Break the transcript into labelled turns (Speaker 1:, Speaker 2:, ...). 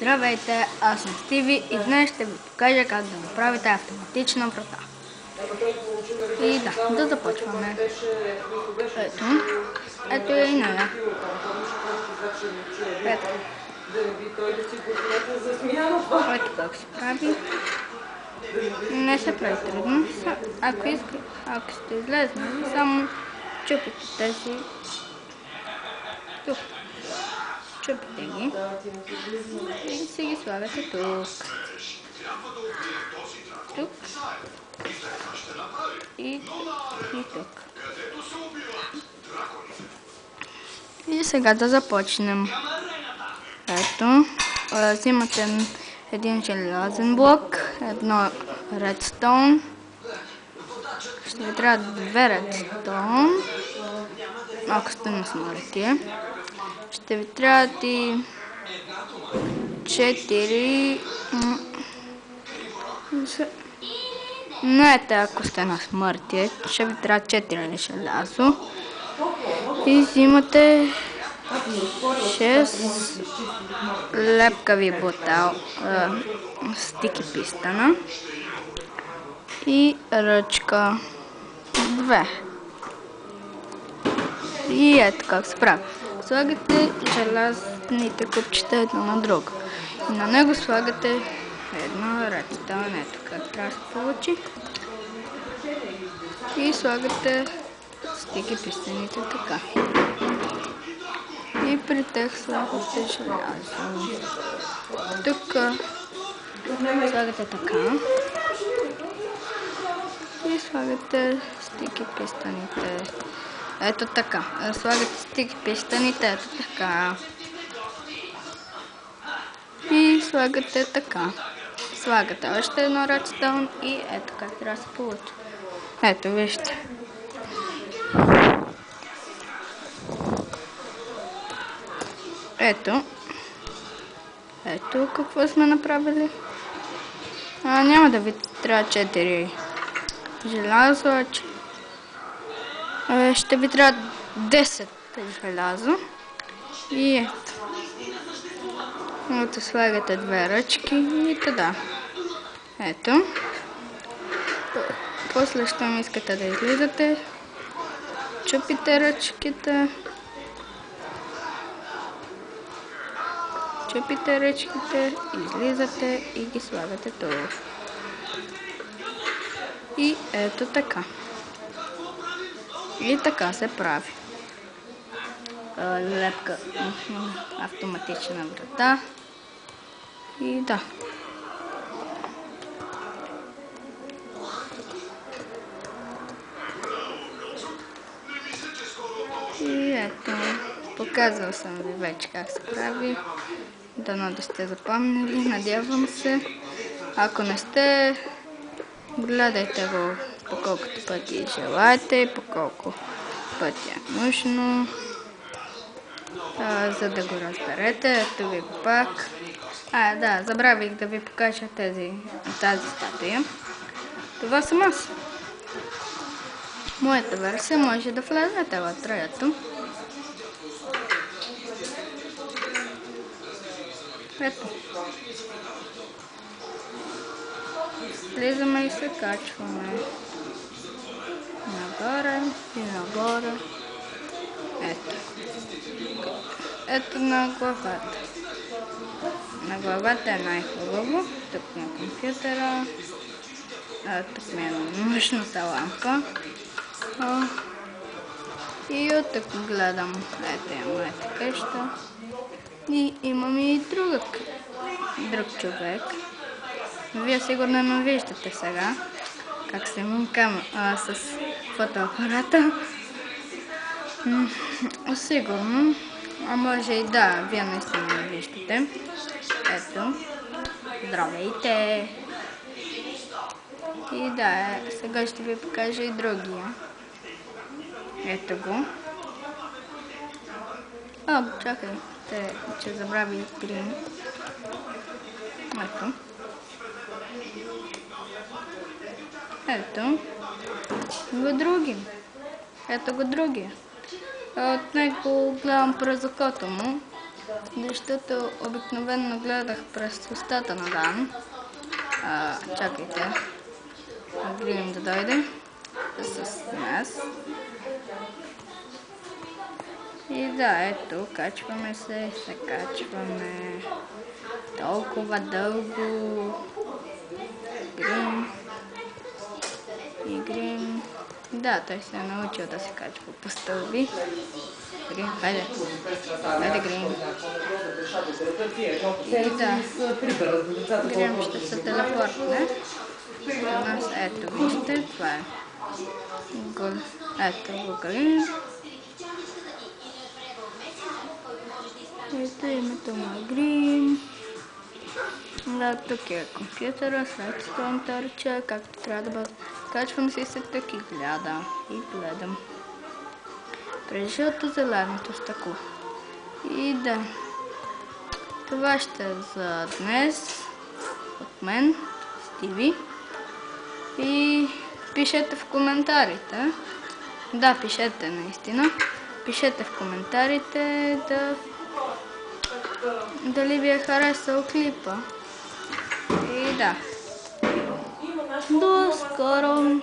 Speaker 1: Здравейте, аз съм Стиви и днес ще ви покажа как да направите автоматична врата. И да започваме. Ето е и нея. Ето как се прави. Не се прави трудно. Ако сте излезнали, само чупите тези тук. Чупите ги и си ги слагате тук. Тук и тук. И сега да започнем. Ето, взимате един желязен блок, едно редстоун. Ще ви трябва 2 редстоун, ако сте на смъртие. Ще ви трябват и 4. Не, ако сте на смъртие, ще ви трябва 4 желязо. И взимате 6 лепкави стики пистана и ръчка 2. И ето как се прави. Слагате желязните купчета едно на друго. И на него слагате едно редстоун, ето как трябва да се получи. И слагате стики пистаните така. И при тях слагате желязо. Тук слагате така. И слагате стики пистаните. Ето така. Слагате стики пистаните, ето така. И слагате така. Слагате още едно редстоун и ето как трябва да се получи. Ето, вижте. Ето какво сме направили. Няма да ви трябва 4 желязо. Ще ви трябва 10 желязо. И ето. Ето слагате 2 ръчки и tada. Ето. После, щом искате да излизате, чупите ръчките. Излизате и ги слагате тук. И ето така. И така се прави. Лепка автоматична врата. И да. И ето. Показвал съм ви вече как се прави. Дано да сте запомнили, надявам се. Ако не сте, гледайте го по колкото пъти желаете и по колко пъти е нужно, за да го разберете. Ето ви го пак. Забравих да ви покажа тази статуя. Това съм аз. Моята версия може да влезете вътре, ето. Ето. Слизаме и се качваме. Нагоре и нагоре. Ето. Ето на главата. На главата е най-хубаво. Тук на компютъра. Тук ми е нужната лампа. И от тук гледам. Ето е моята къща. И имам и друг човек. Вие сигурно не виждате сега как снимам с фотоапарата. Сигурно. Може и да, вие наистина не виждате. Ето. Здравейте! И сега ще ви покажа и другия. Ето го. Чакайте, че забравих грин. Ето го другия. От него гледам през окото му Защото обикновено гледах през устата на Дан. Чакайте. Грим да дойде с нас. И да, ето, качваме се качваме толкова дълго. Грим. И Грим. Да, той се е научил да се качва по стълби. Грим, хайде. Хайде, Грим. И да, Грим ще се телепортне до нас. Ето, вижте, това е. Ето го Грим. Ето името му е Грим. Да, тук е компютъра, Redstone търча, както трябва да бъде. Качвам си се тук и гледам. През жълто-зеленото стъкло. И да, това ще е за днес от мен, Стиви. И пишете в коментарите. Да, пишете наистина. Пишете в коментарите дали ви е харесал клипа. И да. До скоро!